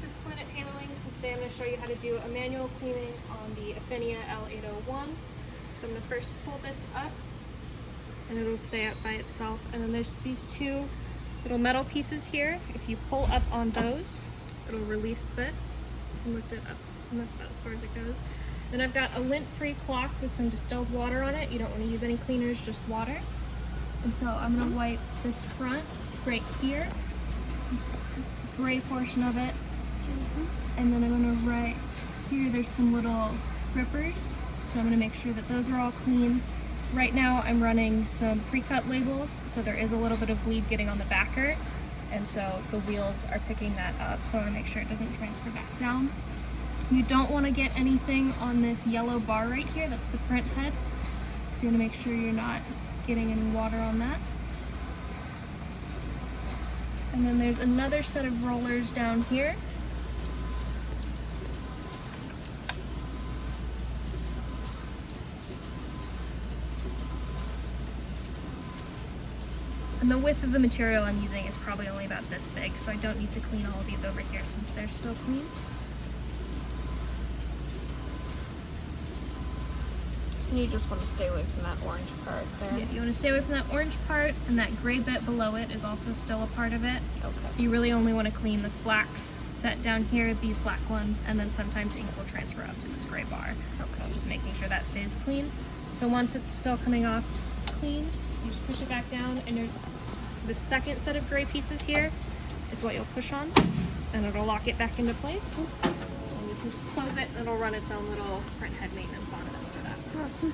is Quinn at Haloing. Today I'm going to show you how to do a manual cleaning on the Afinia L801. So I'm going to first pull this up and it'll stay up by itself. And then there's these two little metal pieces here. If you pull up on those, it'll release this. I lift it up and that's about as far as it goes. Then I've got a lint-free cloth with some distilled water on it. You don't want to use any cleaners, just water. And so I'm going to wipe this front right here, this gray portion of it. And then I'm going to right here, there's some little rippers. So I'm going to make sure that those are all clean. Right now I'm running some pre-cut labels, so there is a little bit of bleed getting on the backer. And so the wheels are picking that up, so I want to make sure it doesn't transfer back down. You don't want to get anything on this yellow bar right here, that's the print head. So you want to make sure you're not getting any water on that. And then there's another set of rollers down here. And the width of the material I'm using is probably only about this big, so I don't need to clean all of these over here since they're still clean. And you just want to stay away from that orange part there. Yeah, you want to stay away from that orange part, and that gray bit below it is also still a part of it. Okay. So you really only want to clean this black set down here, these black ones, and then sometimes ink will transfer up to this gray bar. Okay. Just making sure that stays clean. So once it's still coming off clean, you just push it back down, and the second set of gray pieces here is what you'll push on, and it'll lock it back into place. And you can just close it, and it'll run its own little print head maintenance on it after that. Awesome.